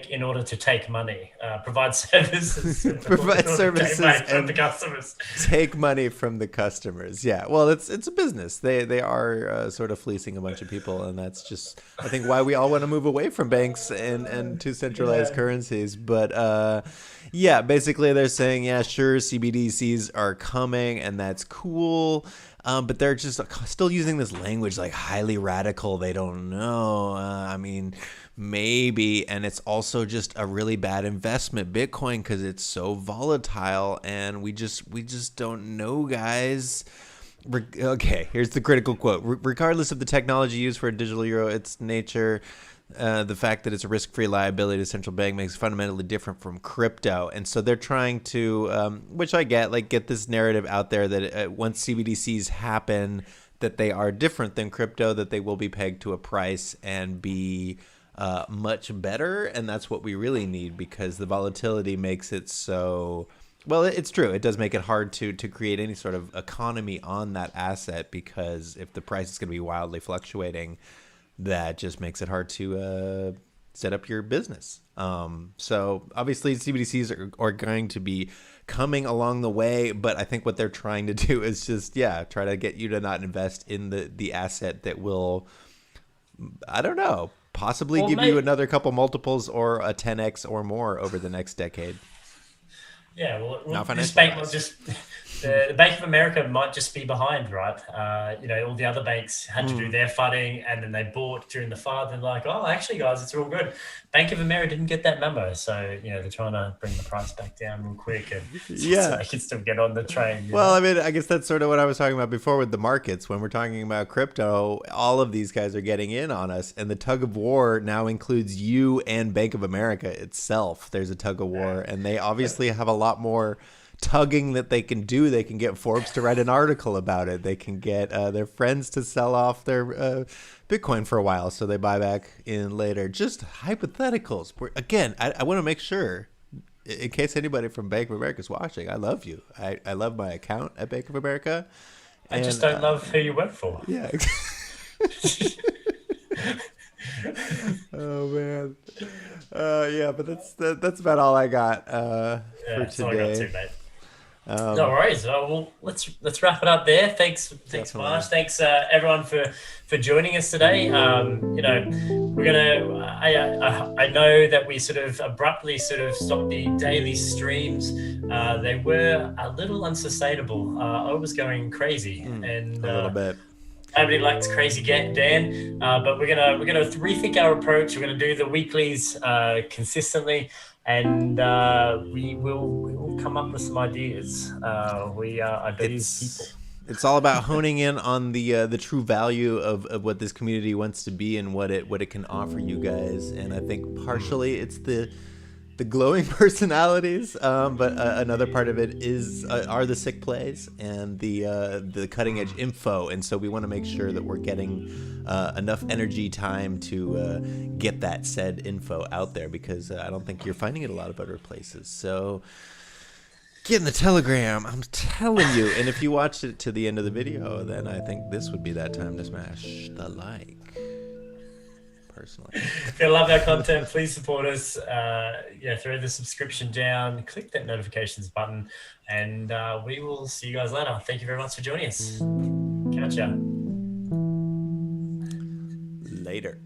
in order to take money, provide services, provide services from the customers. Take money from the customers. Yeah, well, it's a business. They are sort of fleecing a bunch of people, and that's just, I think, why we all want to move away from banks and to centralized currencies. But basically they're saying, sure, CBDCs are coming, and that's cool. But they're just still using this language like highly radical. They don't know. I mean, maybe. And it's also just a really bad investment, Bitcoin, because it's so volatile. And we just don't know, guys. Okay, here's the critical quote. Regardless of the technology used for a digital euro, its nature, the fact that it's a risk-free liability to central bank makes it fundamentally different from crypto. And so they're trying to, which I get this narrative out there that once CBDCs happen, that they are different than crypto, that they will be pegged to a price and be much better. And that's what we really need, because the volatility makes it so... Well, it's true. It does make it hard to create any sort of economy on that asset, because if the price is going to be wildly fluctuating, that just makes it hard to set up your business. So obviously CBDCs are going to be coming along the way, but I think what they're trying to do is just, try to get you to not invest in the asset that will, I don't know, possibly give you another couple multiples or a 10x or more over the next decade. Yeah, well, this bank will just... The Bank of America might just be behind, right? All the other banks had to do their funding, and then they bought during the FUD. And like, oh, actually, guys, it's all good. Bank of America didn't get that memo, so they're trying to bring the price back down real quick, and so they can still get on the train. Well, I mean, I guess that's sort of what I was talking about before with the markets. When we're talking about crypto, all of these guys are getting in on us, and the tug of war now includes you and Bank of America itself. There's a tug of war, and they obviously have a lot more tugging that they can do. They can get Forbes to write an article about it. They can get their friends to sell off their Bitcoin for a while so they buy back in later. Just hypotheticals. Again, I want to make sure, in case anybody from Bank of America is watching, I love you. I love my account at Bank of America. I just don't love who you work for. Yeah. Oh man. But that's about all I got for today. That's all I got too, mate. No worries. Well, let's wrap it up there. Thanks, Marsh. Thanks, everyone for joining us today. We're gonna. I know that we sort of abruptly stopped the daily streams. They were a little unsustainable. I was going crazy, and a little bit. Nobody likes crazy Dan, but we're gonna rethink our approach. We're gonna do the weeklies consistently, and we will come up with some ideas. We are these people. It's all about honing in on the true value of what this community wants to be and what it can offer you guys. And I think partially it's the glowing personalities, but another part of it are the sick plays and the cutting edge info. And so we want to make sure that we're getting enough energy time to get that said info out there, because I don't think you're finding it a lot of other places. So get in the Telegram, I'm telling you. And if you watched it to the end of the video, then I think this would be that time to smash the like. Personally, if you love our content, please support us. Throw the subscription down, click that notifications button, and we will see you guys later. Thank you very much for joining us. Catch ya later.